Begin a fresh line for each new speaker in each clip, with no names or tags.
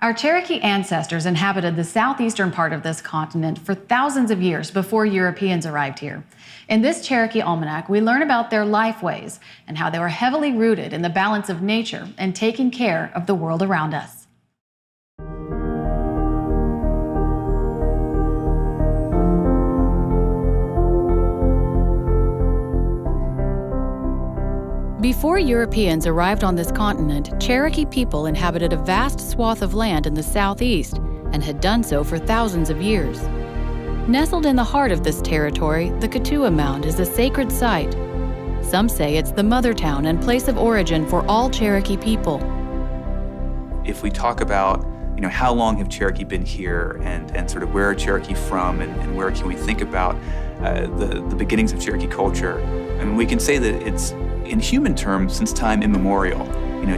Our Cherokee ancestors inhabited the southeastern part of this continent for thousands of years before Europeans arrived here. In this Cherokee Almanac, we learn about their life ways and how they were heavily rooted in the balance of nature and taking care of the world around us. Before Europeans arrived on this continent, Cherokee people inhabited a vast swath of land in the southeast and had done so for thousands of years. Nestled in the heart of this territory, the Ǩēṭuwa Mound is a sacred site. Some say it's the mother town and place of origin for all Cherokee people.
If we talk about how long have Cherokee been here and sort of where are Cherokee from and where can we think about the beginnings of Cherokee culture, I mean, we can say that it's, in human terms, since time immemorial.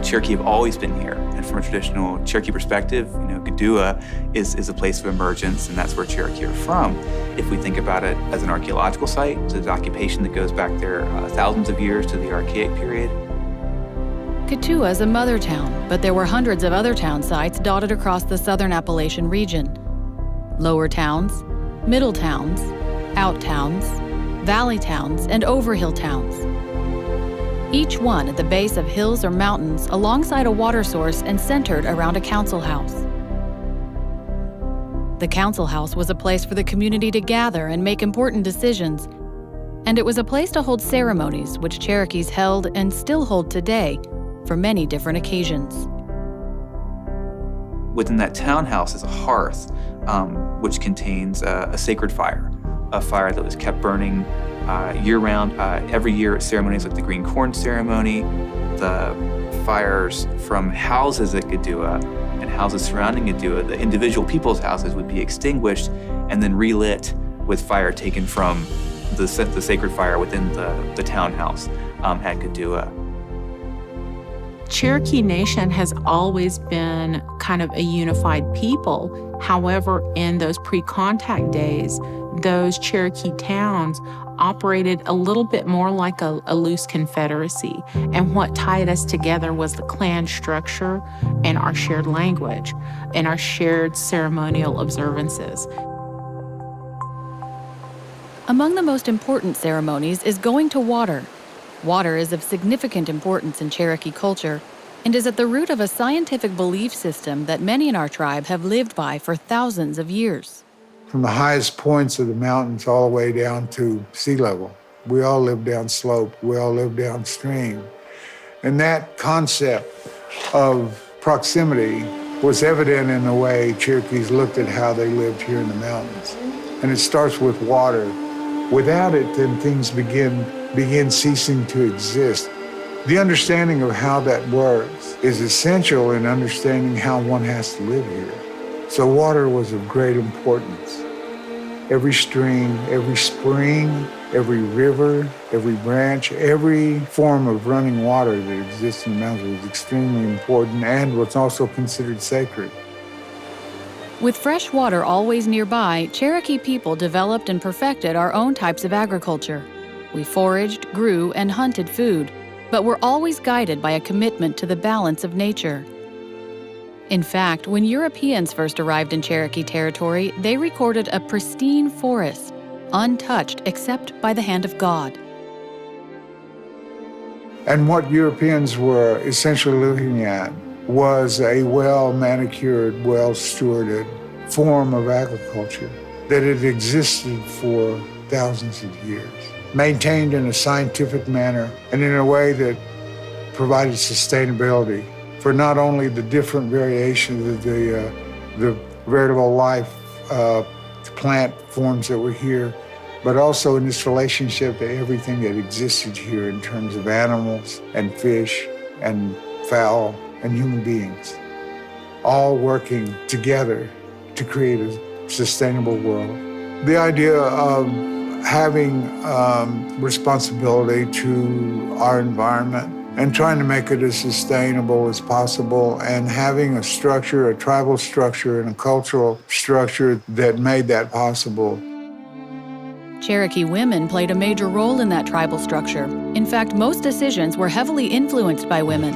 Cherokee have always been here. And from a traditional Cherokee perspective, ǩēṭuwa is a place of emergence, and that's where Cherokee are from. If we think about it as an archaeological site, it's an occupation that goes back there thousands of years to the Archaic period.
Ǩēṭuwa is a mother town, but there were hundreds of other town sites dotted across the southern Appalachian region. Lower towns, middle towns, out towns, valley towns, and overhill towns. Each one at the base of hills or mountains alongside a water source and centered around a council house. The council house was a place for the community to gather and make important decisions, and it was a place to hold ceremonies which Cherokees held and still hold today for many different occasions.
Within that townhouse is a hearth, which contains a sacred fire, a fire that was kept burning year-round. Every year at ceremonies like the green corn ceremony, the fires from houses at ǩēṭuwa and houses surrounding ǩēṭuwa, the individual people's houses, would be extinguished and then relit with fire taken from the sacred fire within the townhouse at ǩēṭuwa.
Cherokee Nation has always been kind of a unified people. However, in those pre-contact days, those Cherokee towns operated a little bit more like a loose confederacy. And what tied us together was the clan structure and our shared language and our shared ceremonial observances.
Among the most important ceremonies is going to water. Water is of significant importance in Cherokee culture and is at the root of a scientific belief system that many in our tribe have lived by for thousands of years.
From the highest points of the mountains all the way down to sea level, we all live downslope, we all live downstream. And that concept of proximity was evident in the way Cherokees looked at how they lived here in the mountains. And it starts with water. Without it, then things begin ceasing to exist. The understanding of how that works is essential in understanding how one has to live here. So water was of great importance. Every stream, every spring, every river, every branch, every form of running water that exists in the mountains was extremely important and was also considered sacred.
With fresh water always nearby, Cherokee people developed and perfected our own types of agriculture. We foraged, grew, and hunted food, but were always guided by a commitment to the balance of nature. In fact, when Europeans first arrived in Cherokee territory, they recorded a pristine forest, untouched except by the hand of God.
And what Europeans were essentially looking at was a well-manicured, well-stewarded form of agriculture that had existed for thousands of years, maintained in a scientific manner and in a way that provided sustainability for not only the different variations of the veritable life plant forms that were here, but also in this relationship to everything that existed here in terms of animals and fish and fowl and human beings, all working together to create a sustainable world. The idea of having responsibility to our environment and trying to make it as sustainable as possible, and having a structure, a tribal structure and a cultural structure that made that possible.
Cherokee women played a major role in that tribal structure. In fact, most decisions were heavily influenced by women.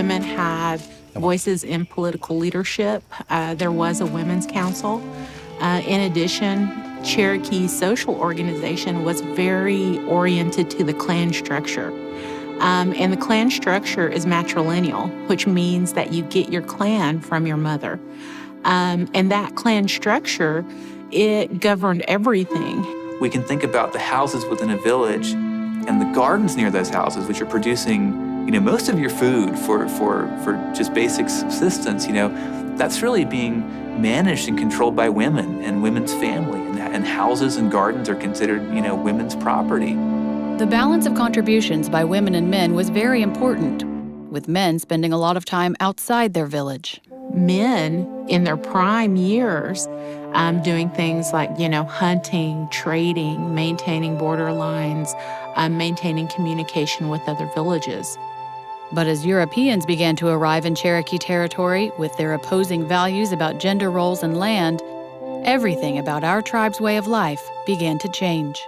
Women had voices in political leadership. There was a women's council. In addition, Cherokee's social organization was very oriented to the clan structure. And the clan structure is matrilineal, which means that you get your clan from your mother. And that clan structure, it governed everything.
We can think about the houses within a village and the gardens near those houses, which are producing, most of your food for just basic subsistence. That's really being managed and controlled by women and women's family, and houses and gardens are considered, women's property.
The balance of contributions by women and men was very important, with men spending a lot of time outside their village.
Men in their prime years doing things like, hunting, trading, maintaining border lines, maintaining communication with other villages.
But as Europeans began to arrive in Cherokee territory with their opposing values about gender roles and land, everything about our tribe's way of life began to change.